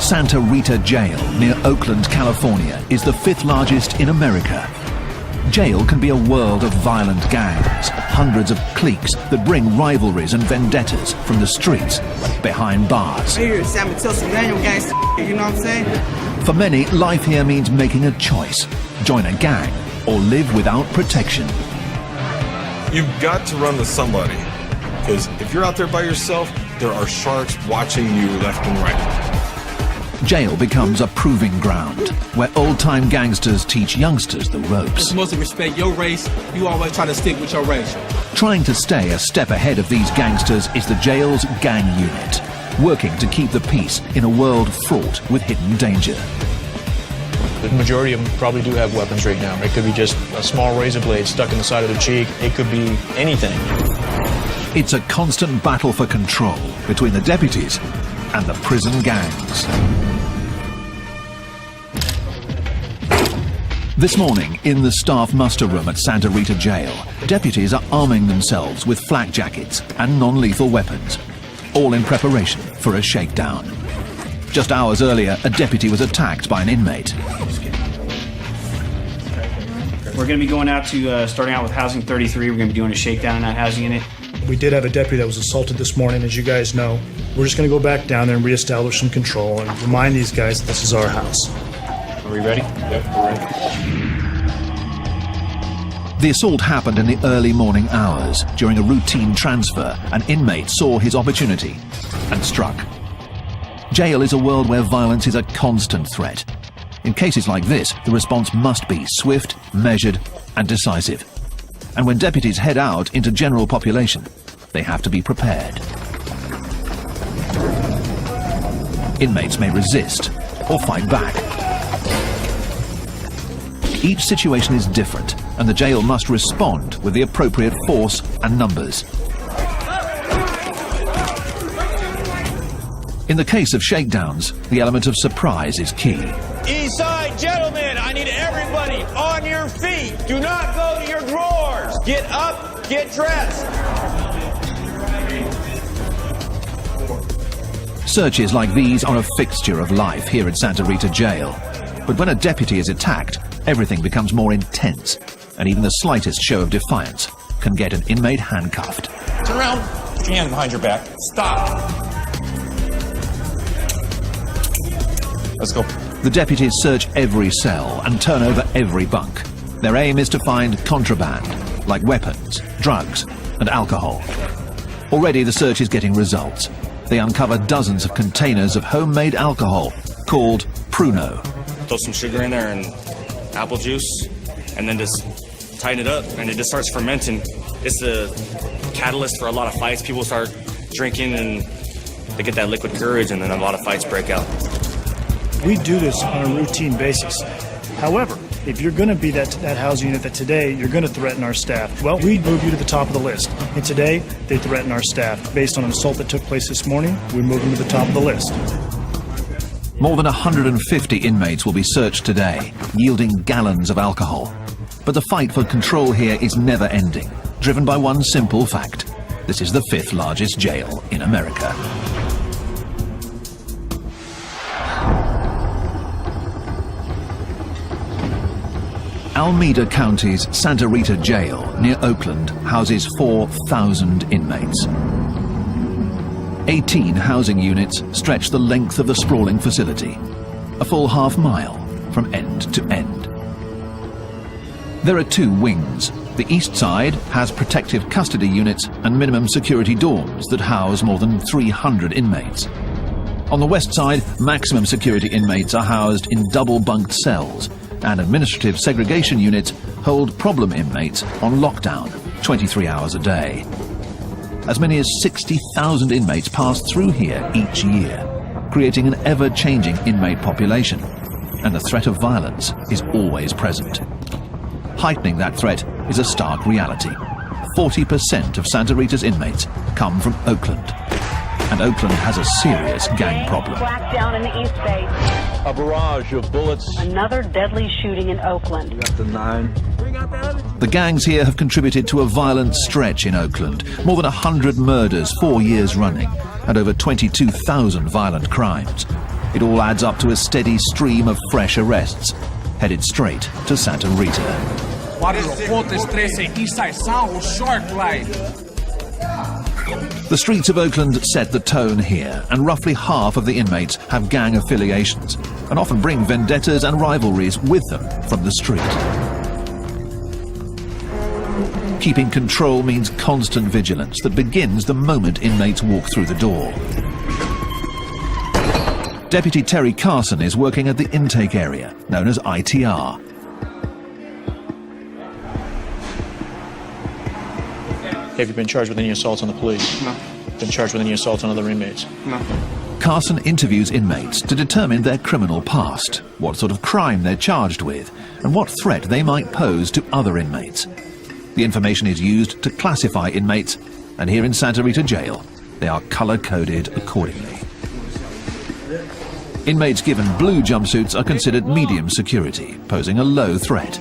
Sta Rita jail near Oakland, California is the 5th largest in America. Jail can be a world of violent gangs, hundreds of cliques that bring rivalries and vendettas from the streets behind bars. You know what I'm saying? For many, life here means making a choice: join a gang or live without protection. You've got to run with somebody, because if you're out there by yourself, there are sharks watching you left and right. Jail becomes a proving ground where old-time gangsters teach youngsters the ropes. Mostly respect your race. You always try to stick with your race. Trying to stay a step ahead of these gangsters is the jail's gang unit, working to keep the peace in a world fraught with hidden danger. The majority of them probably do have weapons right now. It could be just a small razor blade stuck in the side of the cheek. It could be anything. It's a constant battle for control between the deputies and the prison gangs. This morning, in the staff muster room at Sta Rita jail, deputies are arming themselves with flak jackets and non-lethal weapons, all in preparation for a shakedown. Just hours earlier, a deputy was attacked by an inmate. We're going to be going out to, starting out with housing 33. We're going to be doing a shakedown in that housing unit. We did have a deputy that was assaulted this morning, as you guys know. We're just going to go back down there and reestablish some control and remind these guys that this is our house. Are we ready? Yep, we're ready. The assault happened in the early morning hours. During a routine transfer, an inmate saw his opportunity and struck. Jail is a world where violence is a constant threat. In cases like this, the response must be swift, measured, and decisive. And when deputies head out into general population, they have to be prepared. Inmates may resist or fight back. Each situation is different, and the jail must respond with the appropriate force and numbers. In the case of shakedowns, the element of surprise is key. East side, gentlemen, I need everybody on your feet. Do not go to your drawers. Get up, get dressed. Searches like these are a fixture of life here at Sta Rita jail. But when a deputy is attacked, everything becomes more intense, and even the slightest show of defiance can get an inmate handcuffed. Turn around. Put your hand behind your back. Stop. Let's go. The deputies search every cell and turn over every bunk. Their aim is to find contraband, like weapons, drugs, and alcohol. Already the search is getting results. They uncover dozens of containers of homemade alcohol called Pruno. Throw some sugar in there and apple juice, and then just tighten it up, and it just starts fermenting. It's the catalyst for a lot of fights. People start drinking, and they get that liquid courage, and then a lot of fights break out. We do this on a routine basis. However, if you're going to be that housing unit that today you're going to threaten our staff, well, we move you to the top of the list. And today, they threaten our staff. Based on an assault that took place this morning, we move them to the top of the list. More than 150 inmates will be searched today, yielding gallons of alcohol. But the fight for control here is never ending, driven by one simple fact: this is the 5th largest jail in America. Alameda County's Sta Rita jail near Oakland houses 4,000 inmates. 18 housing units stretch the length of the sprawling facility, a full half-mile from end to end. There are 2 wings. The east side has protective custody units and minimum security dorms that house more than 300 inmates. On the west side, maximum security inmates are housed in double-bunked cells, and administrative segregation units hold problem inmates on lockdown 23 hours a day. As many as 60,000 inmates pass through here each year, creating an ever-changing inmate population, and the threat of violence is always present. Heightening that threat is a stark reality. 40% of Sta Rita's inmates come from Oakland, and Oakland has a serious gang problem. Black down in the East Bay. A barrage of bullets. Another deadly shooting in Oakland. Got the 9. The gangs here have contributed to a violent stretch in Oakland. More than 100 murders 4 years running, and over 22,000 violent crimes. It all adds up to a steady stream of fresh arrests, headed straight to Sta Rita. The streets of Oakland set the tone here, and roughly half of the inmates have gang affiliations and often bring vendettas and rivalries with them from the street. Keeping control means constant vigilance that begins the moment inmates walk through the door. Deputy Terry Carson is working at the intake area, known as ITR. Have you been charged with any assaults on the police? No. Been charged with any assaults on other inmates? No. Carson interviews inmates to determine their criminal past, what sort of crime they're charged with, and what threat they might pose to other inmates. The information is used to classify inmates, and here in Sta Rita jail, they are color-coded accordingly. Inmates given blue jumpsuits are considered medium security, posing a low threat.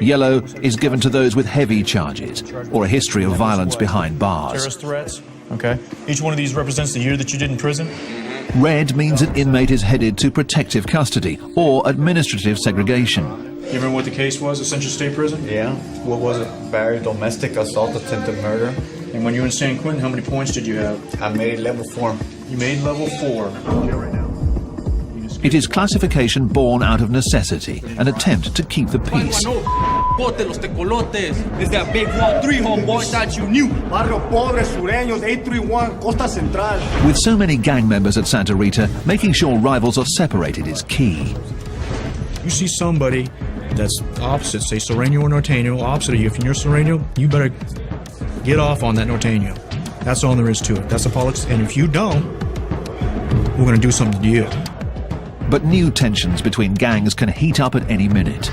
Yellow is given to those with heavy charges or a history of violence behind bars. Terrorist threats? Okay. Each one of these represents the year that you did in prison? Red means an inmate is headed to protective custody or administrative segregation. You remember what the case was at Central State Prison? Yeah. What was it? Battery, domestic assault, attempted murder. And when you were in San Quentin, how many points did you have? I made level 4. You made level 4. It is classification born out of necessity, an attempt to keep the peace. It's that big wall 3, homeboy, that you knew. Barrio Pobre, Sureños, 831, Costa Central. With so many gang members at Sta Rita, making sure rivals are separated is key. You see somebody that's opposite, say Sereno or Norteño, opposite of you. If you're Sereno, you better get off on that Norteño. That's all there is to it. That's the politics. And if you don't, we're going to do something to you. But new tensions between gangs can heat up at any minute.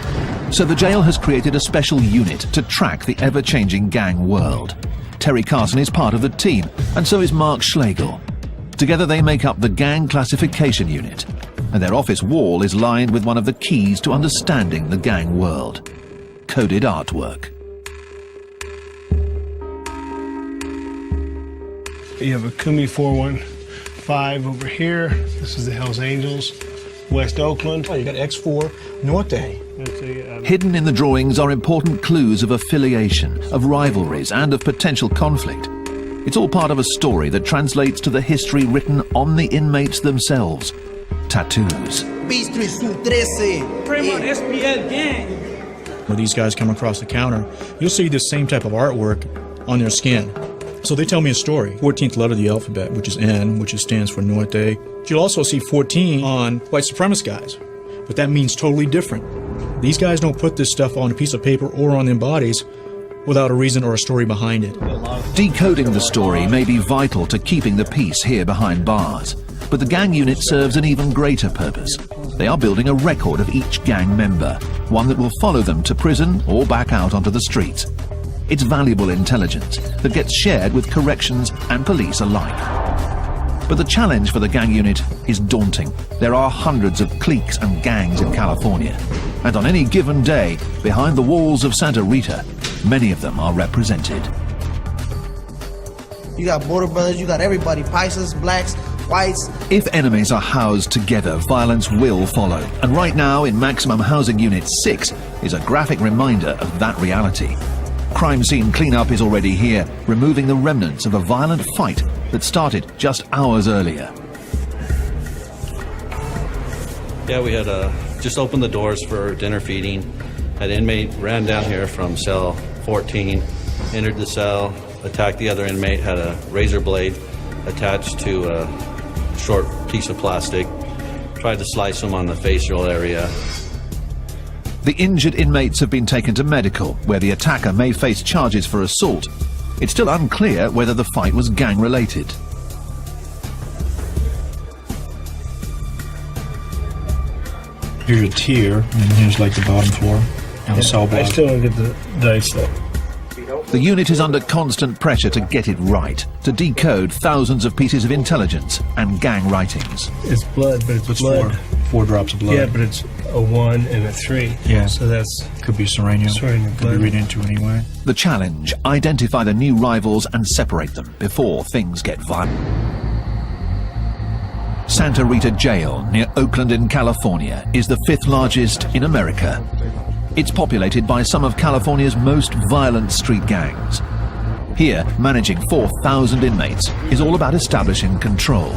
So the jail has created a special unit to track the ever-changing gang world. Terry Carson is part of the team, and so is Mark Schlegel. Together they make up the Gang Classification Unit, and their office wall is lined with one of the keys to understanding the gang world: coded artwork. You have a Kumi 415 over here. This is the Hells Angels. West Oakland. Oh, you got X4 Norte. Hidden in the drawings are important clues of affiliation, of rivalries, and of potential conflict. It's all part of a story that translates to the history written on the inmates themselves. Tattoos. When these guys come across the counter, you'll see the same type of artwork on their skin. So they tell me a story. 14th letter of the alphabet, which is N, which stands for Norte. You'll also see 14 on white supremacist guys, but that means totally different. These guys don't put this stuff on a piece of paper or on their bodies without a reason or a story behind it. Decoding the story may be vital to keeping the peace here behind bars, but the gang unit serves an even greater purpose. They are building a record of each gang member, one that will follow them to prison or back out onto the streets. It's valuable intelligence that gets shared with corrections and police alike. But the challenge for the gang unit is daunting. There are hundreds of cliques and gangs in California, and on any given day, behind the walls of Sta Rita, many of them are represented. You got border brothers, you got everybody, Paisas, blacks, whites. If enemies are housed together, violence will follow. And right now, in Maximum Housing Unit 6, is a graphic reminder of that reality. Crime scene cleanup is already here, removing the remnants of a violent fight that started just hours earlier. Yeah, we had just opened the doors for dinner feeding. An inmate ran down here from cell 14, entered the cell, attacked the other inmate, had a razor blade attached to a short piece of plastic, tried to slice him on the facial area. The injured inmates have been taken to medical, where the attacker may face charges for assault. It's still unclear whether the fight was gang-related. Here's a tier, and here's like the bottom floor. And the cell block. I still don't get the dice though. The unit is under constant pressure to get it right, to decode thousands of pieces of intelligence and gang writings. It's blood, but it's blood. Four drops of blood. Yeah, but it's a 1 and a 3. Yeah. So that's... Could be Sereno. Could be read into anyway. The challenge: identify the new rivals and separate them before things get violent. Sta Rita Jail near Oakland in California is the 5th largest in America. It's populated by some of California's most violent street gangs. Here, managing 4,000 inmates is all about establishing control.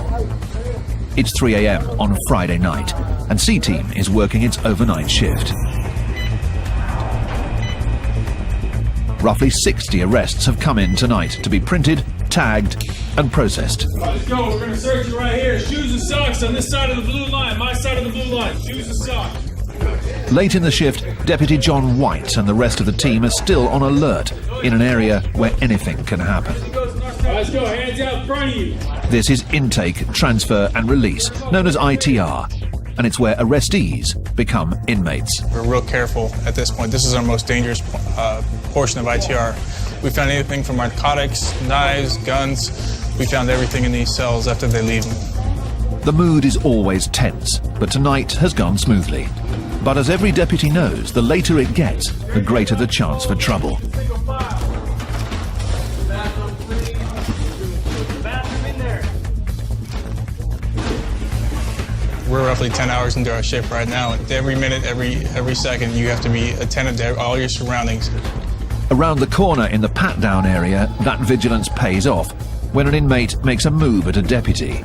It's 3 a.m. on Friday night, and C-Team is working its overnight shift. Roughly 60 arrests have come in tonight to be printed, tagged, and processed. Let's go. We're going to search you right here. Shoes and socks on this side of the blue line. My side of the blue line. Shoes and socks. Late in the shift, Deputy John White and the rest of the team are still on alert in an area where anything can happen. Let's go. Hands out in front of you. This is intake, transfer, and release, known as ITR, and it's where arrestees become inmates. We're real careful at this point. This is our most dangerous portion of ITR. We found anything from narcotics, knives, guns. We found everything in these cells after they leave them. The mood is always tense, but tonight has gone smoothly. But as every deputy knows, the later it gets, the greater the chance for trouble. We're roughly 10 hours into our shift right now. Every minute, every second, you have to be attentive to all your surroundings. Around the corner in the pat-down area, that vigilance pays off when an inmate makes a move at a deputy.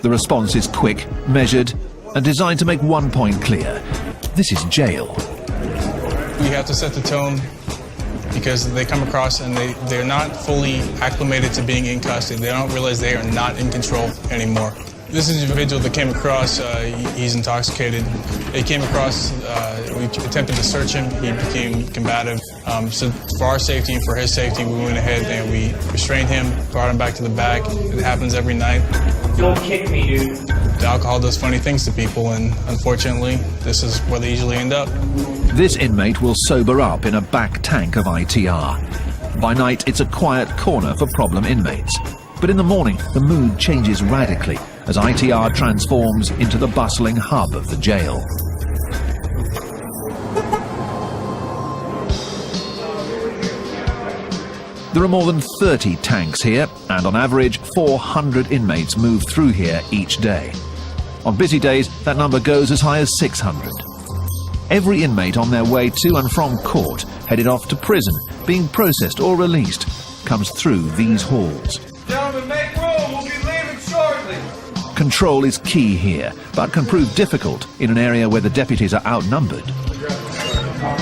The response is quick, measured, and designed to make one point clear. This is jail. We have to set the tone because they come across and they're not fully acclimated to being in custody. They don't realize they are not in control anymore. This individual that came across, he's intoxicated. They came across, we attempted to search him. He became combative. So for our safety and for his safety, we went ahead and we restrained him, brought him back to the back. It happens every night. Don't kick me, dude. The alcohol does funny things to people, and unfortunately, this is where they usually end up. This inmate will sober up in a back tank of ITR. By night, it's a quiet corner for problem inmates. But in the morning, the mood changes radically as ITR transforms into the bustling hub of the jail. There are more than 30 tanks here, and on average, 400 inmates move through here each day. On busy days, that number goes as high as 600. Every inmate on their way to and from court, headed off to prison, being processed or released, comes through these halls. Gentlemen, make room. We'll be leaving shortly. Control is key here, but can prove difficult in an area where the deputies are outnumbered.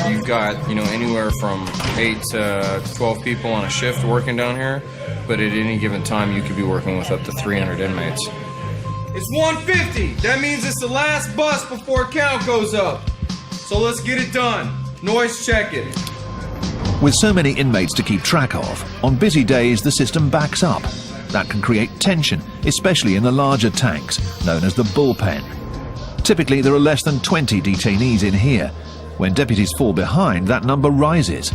You've got, anywhere from 8 to 12 people on a shift working down here, but at any given time you could be working with up to 300 inmates. It's 150. That means it's the last bus before count goes up. So let's get it done. Noise check it. With so many inmates to keep track of, on busy days the system backs up. That can create tension, especially in the larger tanks, known as the bullpen. Typically there are less than 20 detainees in here. When deputies fall behind, that number rises,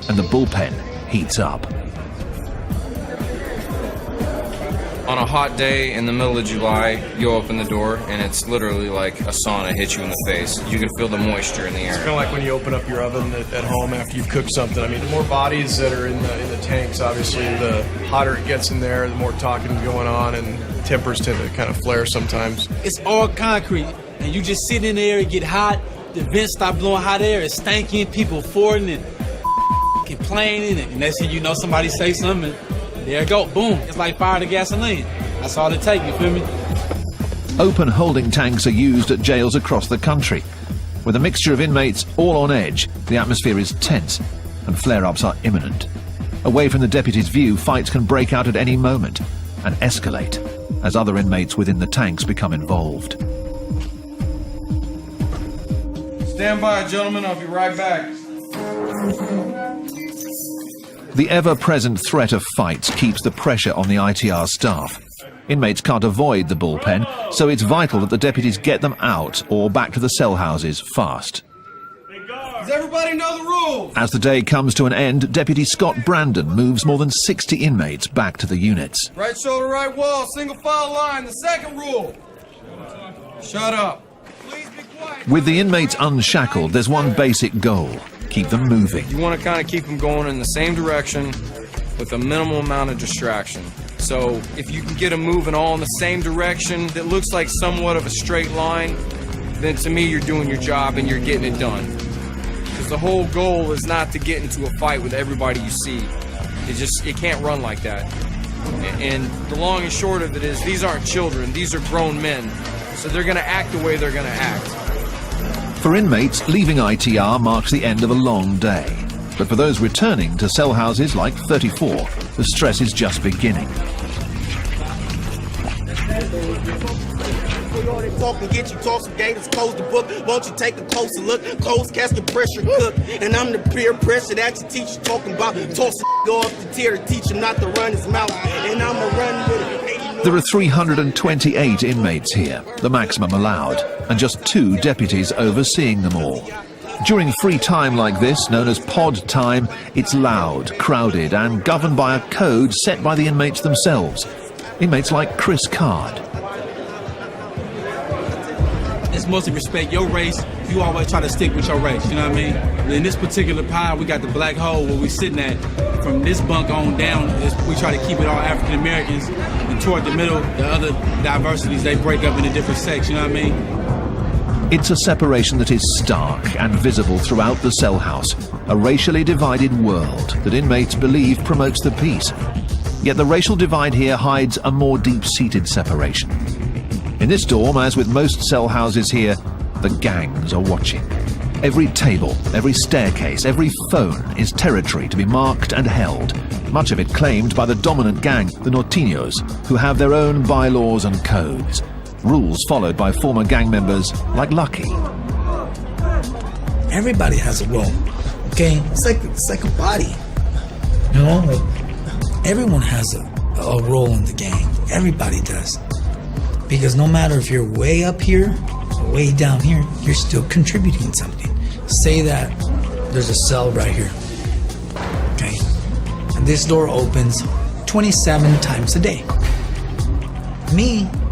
and the bullpen heats up. On a hot day in the middle of July, you open the door and it's literally like a sauna hits you in the face. You can feel the moisture in the air. It's kind of like when you open up your oven at home after you've cooked something. I mean, the more bodies that are in the tanks, obviously, the hotter it gets in there, the more talking going on, and tempers tend to kind of flare sometimes. It's all concrete, and you just sit in there, it get hot, the vents stop blowing hot air, it's stanking, people fording and complaining, and next thing you know, somebody say something, and there it go, boom. It's like fire to gasoline. That's all it takes, you feel me? Open holding tanks are used at jails across the country. With a mixture of inmates all on edge, the atmosphere is tense, and flare-ups are imminent. Away from the deputy's view, fights can break out at any moment and escalate as other inmates within the tanks become involved. Stand by, gentlemen. I'll be right back. The ever-present threat of fights keeps the pressure on the ITR staff. Inmates can't avoid the bullpen, so it's vital that the deputies get them out or back to the cell houses fast. Does everybody know the rules? As the day comes to an end, Deputy Scott Brandon moves more than 60 inmates back to the units. Right shoulder, right wall, single file line. The second rule. Shut up. Please be quiet. With the inmates unshackled, there's one basic goal: keep them moving. You want to kind of keep them going in the same direction with a minimal amount of distraction. So if you can get them moving all in the same direction that looks like somewhat of a straight line, then to me you're doing your job and you're getting it done. Because the whole goal is not to get into a fight with everybody you see. It can't run like that. And the long and short of it is, these aren't children, these are grown men. So they're gonna act the way they're gonna act. For inmates, leaving ITR marks the end of a long day. But for those returning to cell houses like 34, the stress is just beginning. Talk and get you tossed some gators, close the book. Won't you take a closer look? Closed casket pressure cook. And I'm the peer pressure that your teacher talking about. Toss a off the tier to teach him not to run his mouth. And I'ma run with it. There are 328 inmates here, the maximum allowed, and just 2 deputies overseeing them all. During free time like this, known as pod time, it's loud, crowded, and governed by a code set by the inmates themselves. Inmates like Chris Card. It's mostly respect your race. You always try to stick with your race, you know what I mean? In this particular pile, we got the black hole where we're sitting at. From this bunk on down, we try to keep it all African Americans. And toward the middle, the other diversities, they break up into different sects, you know what I mean? It's a separation that is stark and visible throughout the cell house, a racially divided world that inmates believe promotes the peace. Yet the racial divide here hides a more deep-seated separation. In this dorm, as with most cell houses here, the gangs are watching. Every table, every staircase, every phone is territory to be marked and held, much of it claimed by the dominant gang, the Norteños, who have their own bylaws and codes, rules followed by former gang members like Lucky. Everybody has a role, okay? It's like a body, you know? Like, everyone has a role in the gang. Everybody does. Because no matter if you're way up here or way down here, you're still contributing something. Say that there's a cell right here, okay? And this door opens 27 times a day.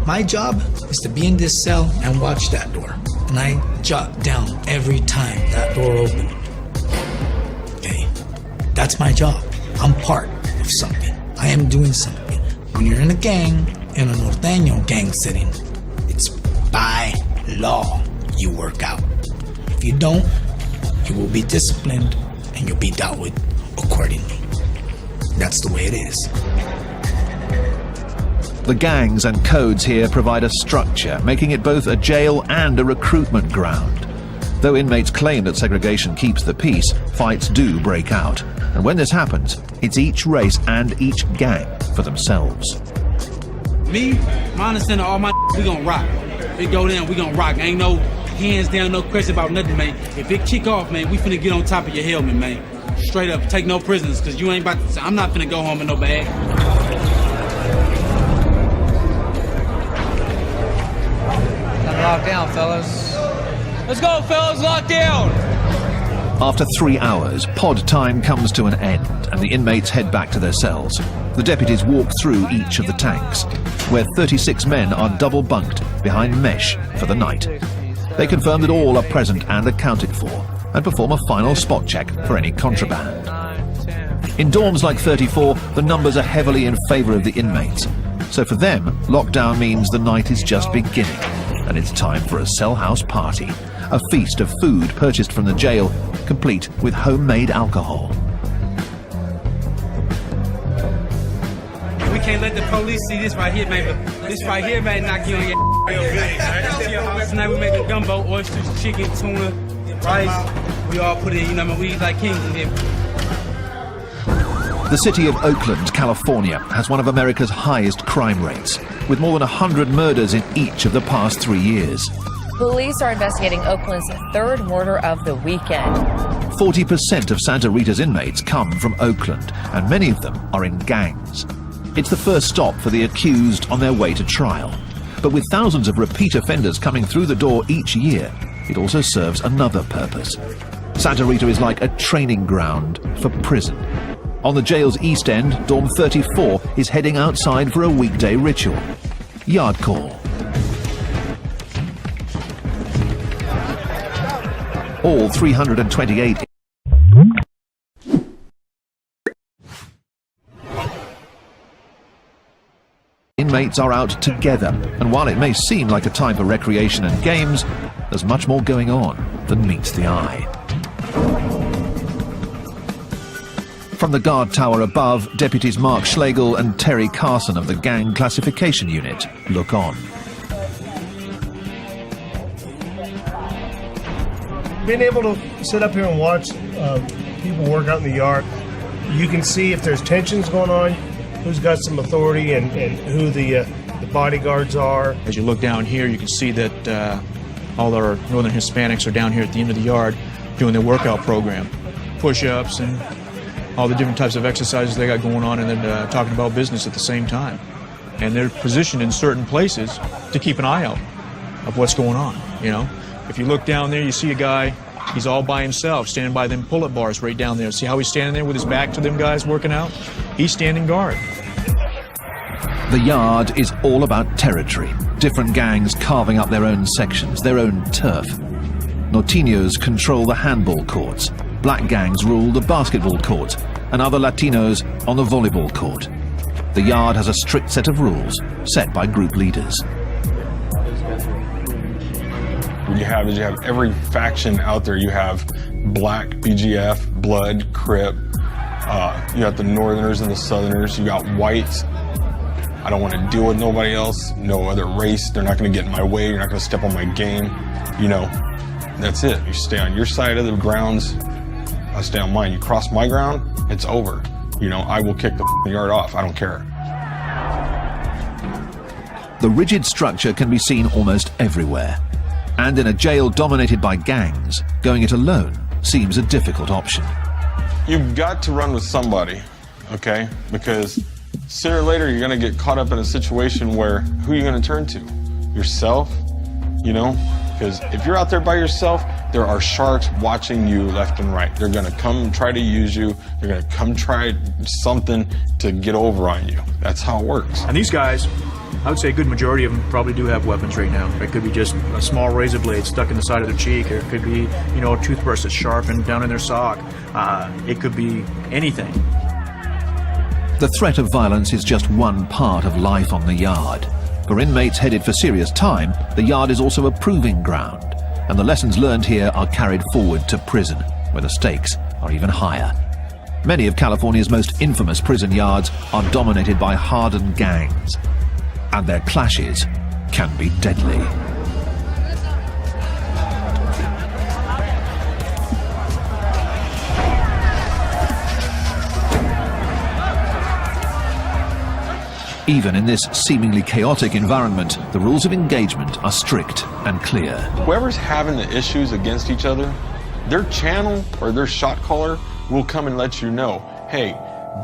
My job is to be in this cell and watch that door. And I jot down every time that door opens. Okay? That's my job. I'm part of something. I am doing something. When you're in a gang, in a Norteño gang setting, it's by law you work out. If you don't, you will be disciplined and you'll be dealt with accordingly. That's the way it is. The gangs and codes here provide a structure, making it both a jail and a recruitment ground. Though inmates claim that segregation keeps the peace, fights do break out. And when this happens, it's each race and each gang for themselves. Me, my understanding, all my we gonna rock. It go down, we gonna rock. Ain't no hands down, no question about nothing, man. If it kick off, man, we finna get on top of your helmet, man. Straight up, take no prisoners, cause you ain't about to, I'm not finna go home in no bag. Lock down, fellas. Let's go, fellas, lock down! After 3 hours, pod time comes to an end and the inmates head back to their cells. The deputies walk through each of the tanks, where 36 men are double bunked behind mesh for the night. They confirm that all are present and accounted for, and perform a final spot check for any contraband. In dorms like 34, the numbers are heavily in favour of the inmates. So for them, lockdown means the night is just beginning, and it's time for a cell house party, a feast of food purchased from the jail, complete with homemade alcohol. We can't let the police see this right here, man. This right here, man, knock you on your real good. Tonight we make a gumbo, oysters, chicken, tuna, rice. We all put it in, you know what I mean? We eat like kings in here. The city of Oakland, California, has one of America's highest crime rates, with more than 100 murders in each of the past 3 years. Police are investigating Oakland's third murder of the weekend. 40% of Sta Rita's inmates come from Oakland, and many of them are in gangs. It's the first stop for the accused on their way to trial. But with thousands of repeat offenders coming through the door each year, it also serves another purpose. Sta Rita is like a training ground for prison. On the jail's east end, Dorm 34 is heading outside for a weekday ritual. Yard call. All 328 Inmates are out together, and while it may seem like a time for recreation and games, there's much more going on than meets the eye. From the guard tower above, deputies Mark Schlegel and Terry Carson of the Gang Classification Unit look on. Being able to sit up here and watch people work out in the yard, you can see if there's tensions going on, who's got some authority, and who the bodyguards are. As you look down here, you can see that all our Northern Hispanics are down here at the end of the yard doing their workout program. Push-ups and all the different types of exercises they got going on, and then talking about business at the same time. And they're positioned in certain places to keep an eye out of what's going on, you know. If you look down there, you see a guy, he's all by himself, standing by them pull-up bars right down there. See how he's standing there with his back to them guys working out? He's standing guard. The yard is all about territory. Different gangs carving up their own sections, their own turf. Norteños control the handball courts. Black gangs rule the basketball court, and other Latinos on the volleyball court. The yard has a strict set of rules set by group leaders. What you have is you have every faction out there. You have Black, BGF, Blood, Crip. You got the Northerners and the Southerners. You got Whites. I don't want to deal with nobody else, no other race. They're not going to get in my way. You're not going to step on my game. You know, that's it. You stay on your side of the grounds. I stay on mine. You cross my ground, it's over. You know, I will kick the yard off. I don't care. The rigid structure can be seen almost everywhere. And in a jail dominated by gangs, going it alone seems a difficult option. You've got to run with somebody, okay? Because sooner or later, you're going to get caught up in a situation where who are you going to turn to? Yourself, you know? Because if you're out there by yourself, there are sharks watching you left and right. They're going to come try to use you. They're going to come try something to get over on you. That's how it works. And these guys, I would say a good majority of them probably do have weapons right now. It could be just a small razor blade stuck in the side of their cheek, or it could be, you know, a toothbrush that's sharpened down in their sock. It could be anything. The threat of violence is just one part of life on the yard. For inmates headed for serious time, the yard is also a proving ground, and the lessons learned here are carried forward to prison, where the stakes are even higher. Many of California's most infamous prison yards are dominated by hardened gangs, and their clashes can be deadly. Even in this seemingly chaotic environment, the rules of engagement are strict and clear. Whoever's having the issues against each other, their channel or their shot caller will come and let you know, hey,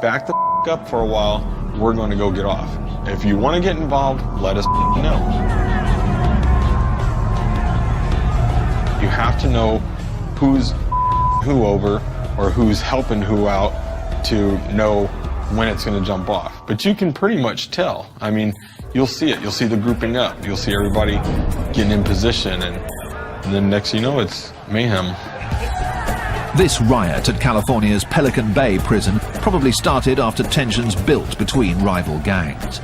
back the up for a while, we're going to go get off. If you want to get involved, let us know. You have to know who's who over or who's helping who out to know when it's going to jump off. But you can pretty much tell. I mean, you'll see it. You'll see the grouping up. You'll see everybody getting in position, and then next you know, it's mayhem. This riot at California's Pelican Bay prison probably started after tensions built between rival gangs.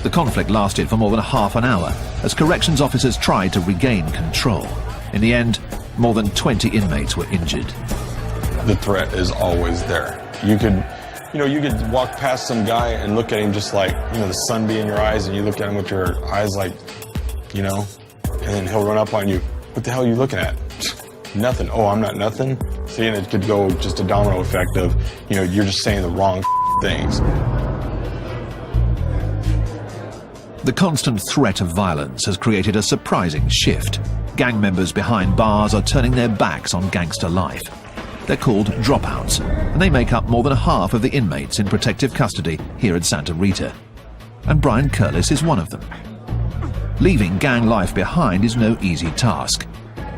The conflict lasted for more than half an hour as corrections officers tried to regain control. In the end, more than 20 inmates were injured. The threat is always there. You could walk past some guy and look at him just like, you know, the sun be in your eyes, and you look at him with your eyes like, you know, and then he'll run up on you. What the hell are you looking at? Nothing. Oh, I'm not nothing. See, and it could go just a domino effect of, you know, you're just saying the wrong things. The constant threat of violence has created a surprising shift. Gang members behind bars are turning their backs on gangster life. They're called dropouts, and they make up more than half of the inmates in protective custody here at Sta Rita. And Brian Curlis is one of them. Leaving gang life behind is no easy task.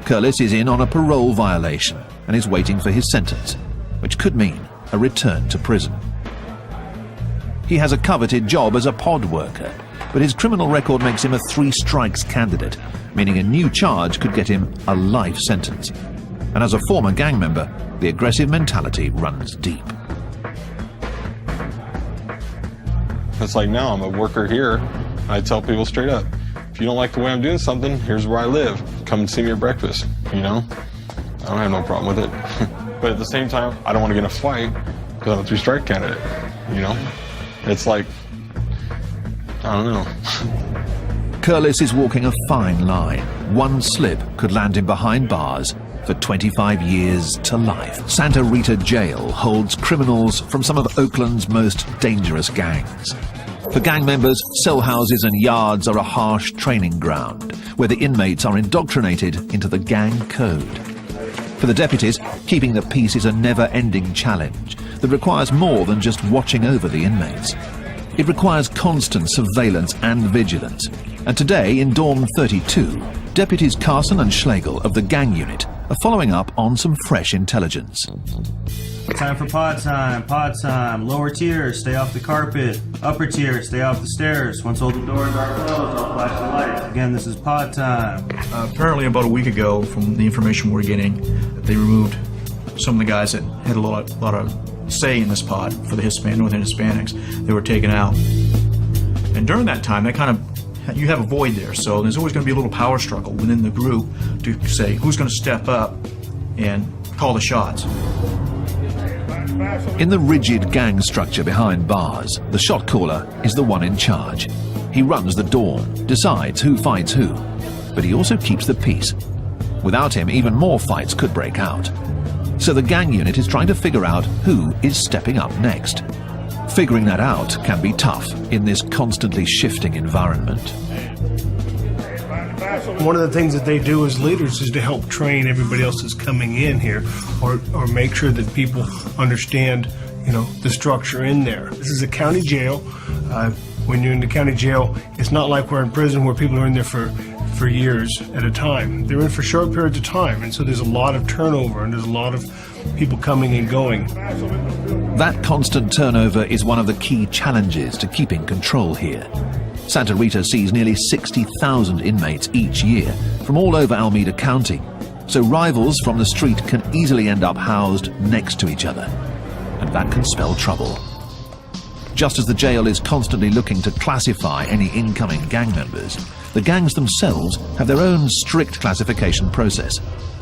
Curlis is in on a parole violation and is waiting for his sentence, which could mean a return to prison. He has a coveted job as a pod worker, but his criminal record makes him a 3 strikes candidate, meaning a new charge could get him a life sentence. And as a former gang member, the aggressive mentality runs deep. It's like, now I'm a worker here, I tell people straight up, if you don't like the way I'm doing something, here's where I live. Come and see me at breakfast, you know? I don't have no problem with it. But at the same time, I don't want to get in a fight because I'm a 3-strike candidate, you know? It's like, I don't know. Curlis is walking a fine line. One slip could land him behind bars for 25 years to life. Sta Rita jail holds criminals from some of Oakland's most dangerous gangs. For gang members, cell houses and yards are a harsh training ground where the inmates are indoctrinated into the gang code. For the deputies, keeping the peace is a never-ending challenge that requires more than just watching over the inmates. It requires constant surveillance and vigilance. And today, in Dorm 32, deputies Carson and Schlegel of the gang unit are following up on some fresh intelligence. Time for pod time, pod time. Lower tier, stay off the carpet. Upper tier, stay off the stairs. Once all the doors are closed, I'll flash the lights. Again, this is pod time. Apparently about a week ago, from the information we're getting, they removed some of the guys that had a lot of say in this pod for the Northern Hispanics. They were taken out. And during that time, you have a void there, so there's always going to be a little power struggle within the group to say who's going to step up and call the shots. In the rigid gang structure behind bars, the shot caller is the one in charge. He runs the dorm, decides who fights who, but he also keeps the peace. Without him, even more fights could break out. So the gang unit is trying to figure out who is stepping up next. Figuring that out can be tough in this constantly shifting environment. One of the things that they do as leaders is to help train everybody else that's coming in here, or make sure that people understand, the structure in there. This is a county jail. When you're in the county jail, it's not like we're in prison where people are in there for years at a time. They're in for short periods of time, and so there's a lot of turnover and there's a lot of people coming and going. That constant turnover is one of the key challenges to keeping control here. Sta Rita sees nearly 60,000 inmates each year from all over Alameda County, so rivals from the street can easily end up housed next to each other, and that can spell trouble. Just as the jail is constantly looking to classify any incoming gang members, the gangs themselves have their own strict classification process.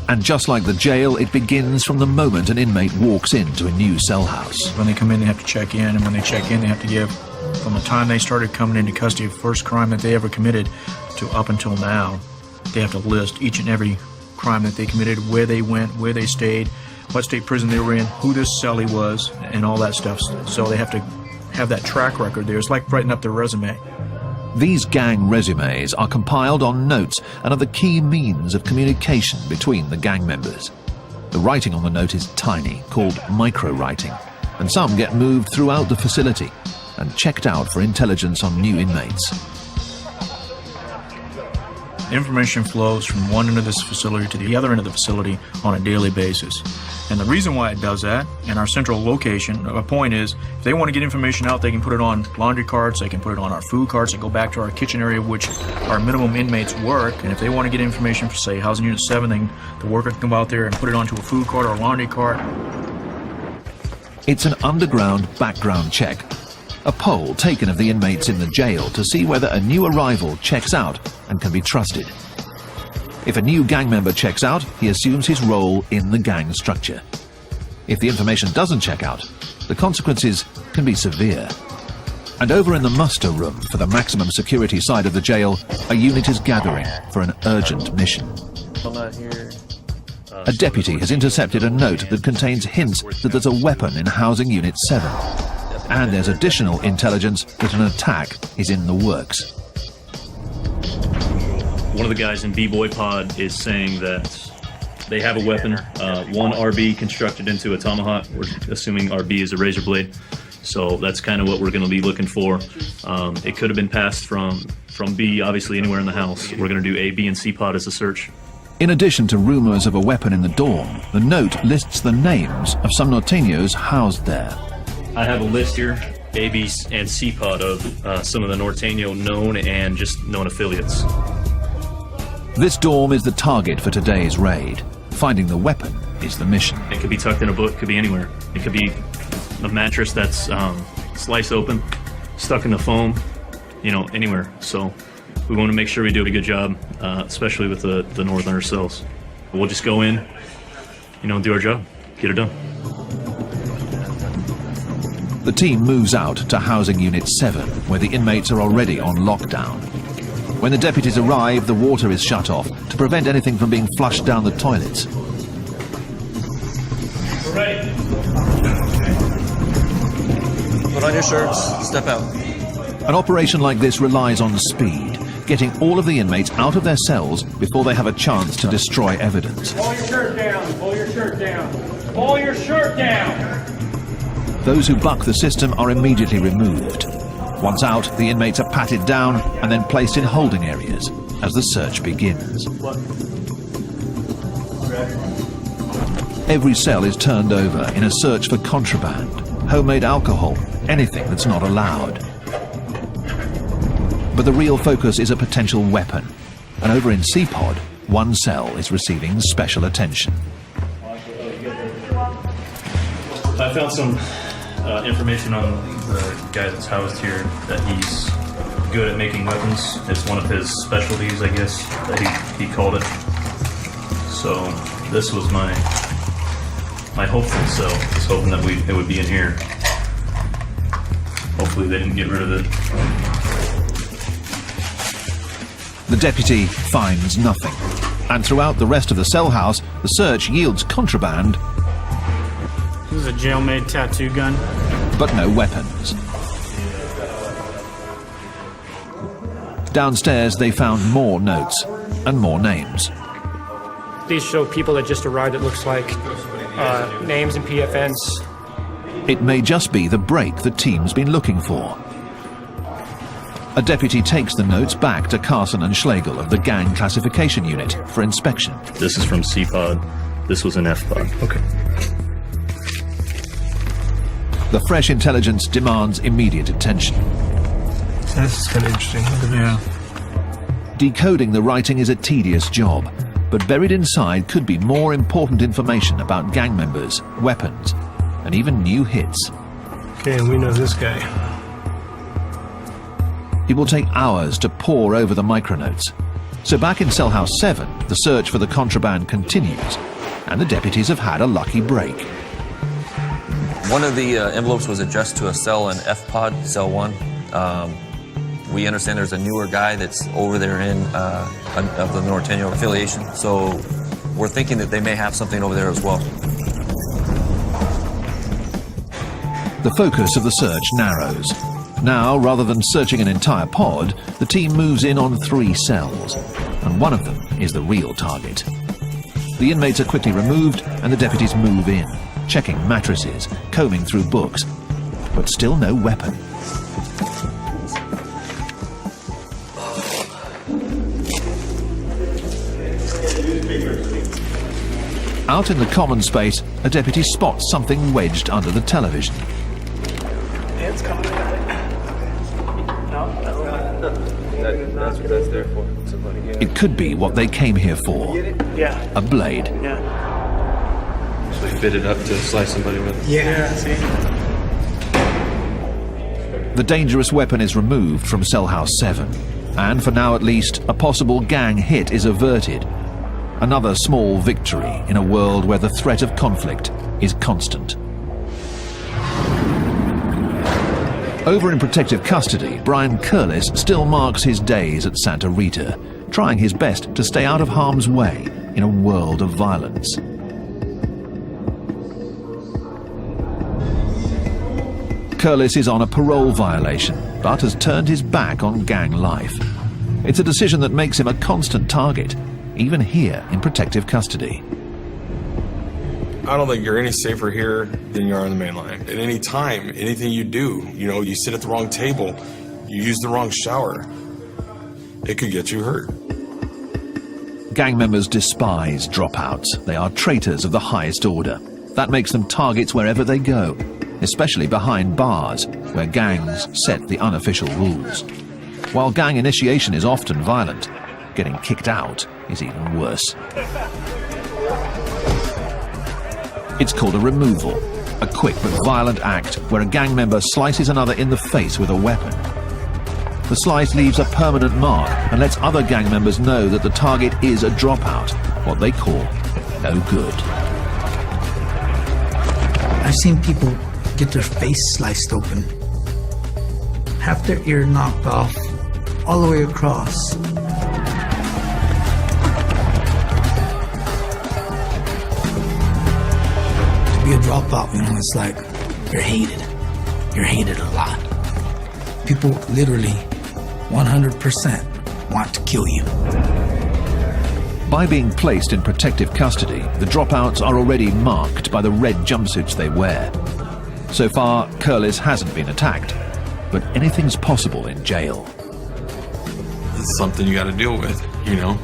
And just like the jail, it begins from the moment an inmate walks into a new cell house. When they come in, they have to check in, and when they check in, they have to give, from the time they started coming into custody, the first crime that they ever committed to up until now, they have to list each and every crime that they committed, where they went, where they stayed, what state prison they were in, who this cellie was, and all that stuff. So they have to have that track record there. It's like writing up their resume. These gang resumes are compiled on notes and are the key means of communication between the gang members. The writing on the note is tiny, called micro-writing, and some get moved throughout the facility and checked out for intelligence on new inmates. Information flows from one end of this facility to the other end of the facility on a daily basis. And the reason why it does that, and our central location, a point is, if they want to get information out, they can put it on laundry carts, they can put it on our food carts, and go back to our kitchen area, which our minimum inmates work. And if they want to get information for, say, Housing Unit 7, then the worker can go out there and put it onto a food cart or a laundry cart. It's an underground background check. A poll taken of the inmates in the jail to see whether a new arrival checks out and can be trusted. If a new gang member checks out, he assumes his role in the gang structure. If the information doesn't check out, the consequences can be severe. And over in the muster room for the maximum security side of the jail, a unit is gathering for an urgent mission. A deputy has intercepted a note that contains hints that there's a weapon in Housing Unit 7. And there's additional intelligence that an attack is in the works. One of the guys in B-Boy Pod is saying that they have a weapon, one RB constructed into a tomahawk. We're assuming RB is a razor blade. So that's kind of what we're going to be looking for. It could have been passed from B, obviously anywhere in the house. We're going to do A, B, and C pod as a search. In addition to rumors of a weapon in the dorm, the note lists the names of some norteños housed there. I have a list here, A, B, and C pod of some of the norteño known and just known affiliates. This dorm is the target for today's raid. Finding the weapon is the mission. It could be tucked in a book, could be anywhere. It could be a mattress that's sliced open, stuck in the foam. anywhere. So we want to make sure we do a good job, especially with the northerner cells. We'll just go in, do our job, get it done. The team moves out to Housing Unit 7, where the inmates are already on lockdown. When the deputies arrive, the water is shut off to prevent anything from being flushed down the toilets. We're ready. Put on your shirts, step out. An operation like this relies on speed, getting all of the inmates out of their cells before they have a chance to destroy evidence. Pull your shirt down, pull your shirt down, pull your shirt down! Those who buck the system are immediately removed. Once out, the inmates are patted down and then placed in holding areas as the search begins. Every cell is turned over in a search for contraband, homemade alcohol, anything that's not allowed. But the real focus is a potential weapon, and over in C-Pod, one cell is receiving special attention. I found some information on the guy that's housed here, that he's good at making weapons. It's one of his specialties, I guess, that he called it. So this was my hopeful cell. I was hoping that it would be in here. Hopefully they didn't get rid of it. The deputy finds nothing, and throughout the rest of the cell house, the search yields contraband. This is a jail-made tattoo gun. But no weapons. Downstairs, they found more notes and more names. These show people that just arrived, it looks like. Names and PFNs. It may just be the break the team's been looking for. A deputy takes the notes back to Carson and Schlegel of the Gang Classification Unit for inspection. This is from C-Pod. This was an F-Pod. Okay. The fresh intelligence demands immediate attention. This is kind of interesting. Yeah. Decoding the writing is a tedious job, but buried inside could be more important information about gang members, weapons, and even new hits. Okay, and we know this guy. It will take hours to pore over the micronotes. So back in Cell House 7, the search for the contraband continues, and the deputies have had a lucky break. One of the envelopes was addressed to a cell in F-Pod, cell 1. We understand there's a newer guy that's over there of the Norteño affiliation, so we're thinking that they may have something over there as well. The focus of the search narrows. Now, rather than searching an entire pod, the team moves in on 3 cells, and one of them is the real target. The inmates are quickly removed, and the deputies move in, checking mattresses, combing through books, but still no weapon. Out in the common space, a deputy spots something wedged under the television. It's coming. That's what that's there for. It could be what they came here for. Yeah. A blade. Yeah. So they fit it up to slice somebody with. Yeah. See? The dangerous weapon is removed from Cell House 7, and for now at least, a possible gang hit is averted. Another small victory in a world where the threat of conflict is constant. Over in protective custody, Brian Curlis still marks his days at Sta Rita, trying his best to stay out of harm's way in a world of violence. Curlis is on a parole violation, but has turned his back on gang life. It's a decision that makes him a constant target, even here in protective custody. I don't think you're any safer here than you are on the main line. At any time, anything you do, you sit at the wrong table, you use the wrong shower, it could get you hurt. Gang members despise dropouts. They are traitors of the highest order. That makes them targets wherever they go, especially behind bars, where gangs set the unofficial rules. While gang initiation is often violent, getting kicked out is even worse. It's called a removal, a quick but violent act where a gang member slices another in the face with a weapon. The slice leaves a permanent mark and lets other gang members know that the target is a dropout, what they call no good. I've seen people get their face sliced open, half their ear knocked off, all the way across. To be a dropout, it's like you're hated. You're hated a lot. People literally 100% want to kill you. By being placed in protective custody, the dropouts are already marked by the red jumpsuits they wear. So far, Curlis hasn't been attacked, but anything's possible in jail. It's something you got to deal with,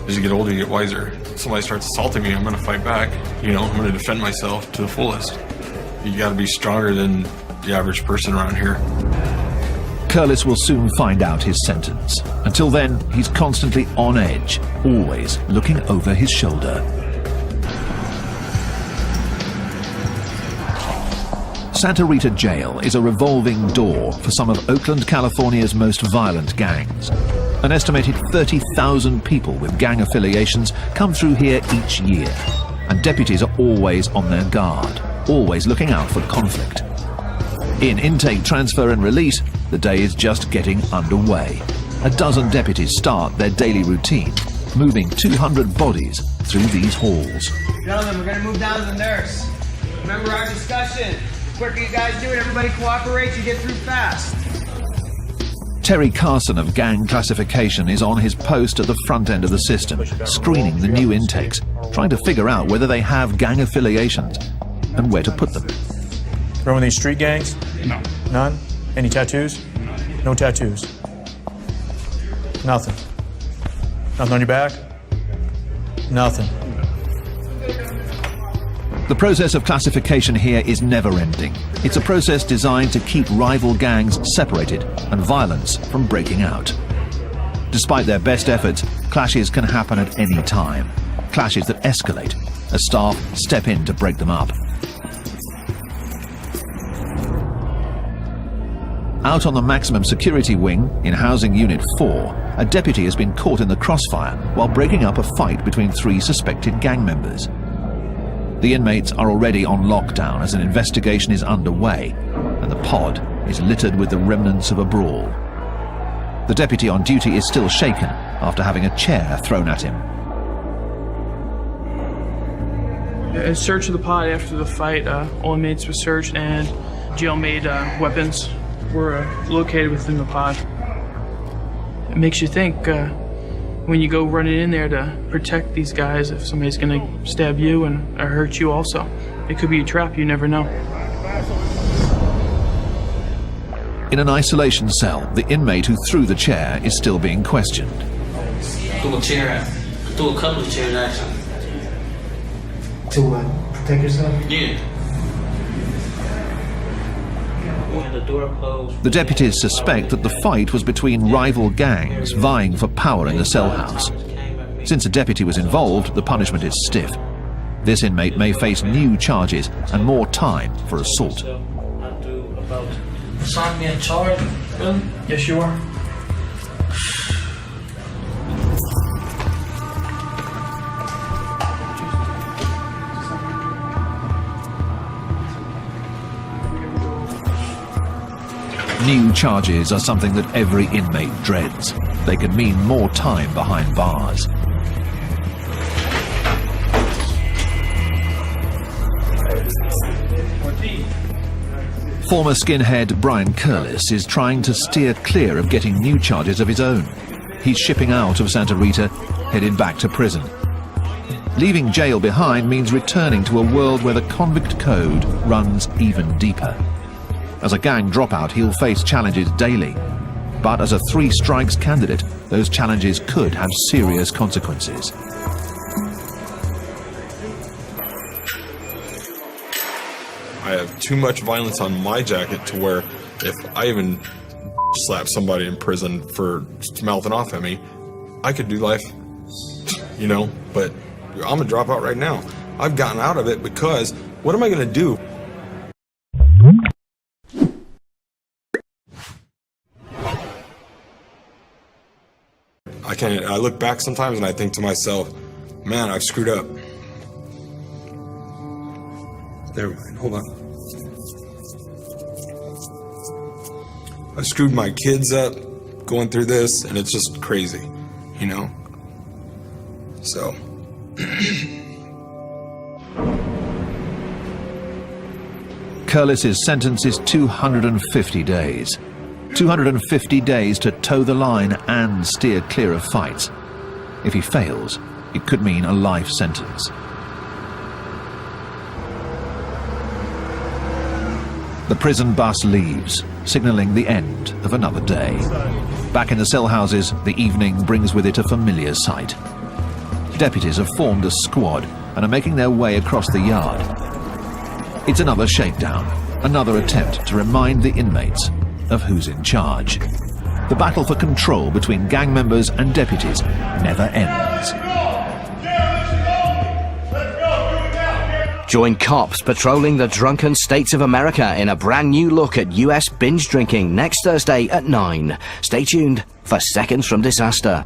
As you get older, you get wiser. If somebody starts assaulting me, I'm going to fight back. I'm going to defend myself to the fullest. You got to be stronger than the average person around here. Curlis will soon find out his sentence. Until then, he's constantly on edge, always looking over his shoulder. Sta Rita Jail is a revolving door for some of Oakland, California's most violent gangs. An estimated 30,000 people with gang affiliations come through here each year, and deputies are always on their guard, always looking out for conflict. In intake, transfer and release, the day is just getting underway. A dozen deputies start their daily routine, moving 200 bodies through these halls. Gentlemen, we're going to move down to the nurse. Remember our discussion. The quicker you guys do it, everybody cooperates, you get through fast. Terry Carson of gang classification is on his post at the front end of the system, screening the new intakes, trying to figure out whether they have gang affiliations and where to put them. Remember these street gangs? No. None? Any tattoos? No tattoos. Nothing. Nothing on your back? Nothing. The process of classification here is never-ending. It's a process designed to keep rival gangs separated and violence from breaking out. Despite their best efforts, clashes can happen at any time. Clashes that escalate as staff step in to break them up. Out on the maximum security wing, in Housing Unit 4, a deputy has been caught in the crossfire while breaking up a fight between 3 suspected gang members. The inmates are already on lockdown as an investigation is underway, and the pod is littered with the remnants of a brawl. The deputy on duty is still shaken after having a chair thrown at him. In search of the pod after the fight, all inmates were searched and jail-made weapons were located within the pod. It makes you think when you go running in there to protect these guys, if somebody's going to stab you and or hurt you also. It could be a trap, you never know. In an isolation cell, the inmate who threw the chair is still being questioned. Threw a chair, threw a couple of chairs actually. To what? Protect yourself? Yeah. The door closed. The deputies suspect that the fight was between rival gangs vying for power in the cell house. Since a deputy was involved, the punishment is stiff. This inmate may face new charges and more time for assault. Assign me a charge? Really? Yes, you are. New charges are something that every inmate dreads. They can mean more time behind bars. Former skinhead Brian Curlis is trying to steer clear of getting new charges of his own. He's shipping out of Sta Rita, headed back to prison. Leaving jail behind means returning to a world where the convict code runs even deeper. As a gang dropout, he'll face challenges daily. But as a 3 strikes candidate, those challenges could have serious consequences. I have too much violence on my jacket to where if I even slap somebody in prison for mouthing off at me, I could do life, but I'm a dropout right now. I've gotten out of it because what am I going to do? I look back sometimes and I think to myself, man, I've screwed up. Never mind, hold on. I screwed my kids up going through this, and it's just crazy, you know? So. Curlis's sentence is 250 days. 250 days to toe the line and steer clear of fights. If he fails, it could mean a life sentence. The prison bus leaves, signalling the end of another day. Back in the cell houses, the evening brings with it a familiar sight. Deputies have formed a squad and are making their way across the yard. It's another shakedown, another attempt to remind the inmates of who's in charge. The battle for control between gang members and deputies never ends. Join cops patrolling the drunken states of America in a brand new look at US binge drinking next Thursday at 9. Stay tuned for Seconds from Disaster.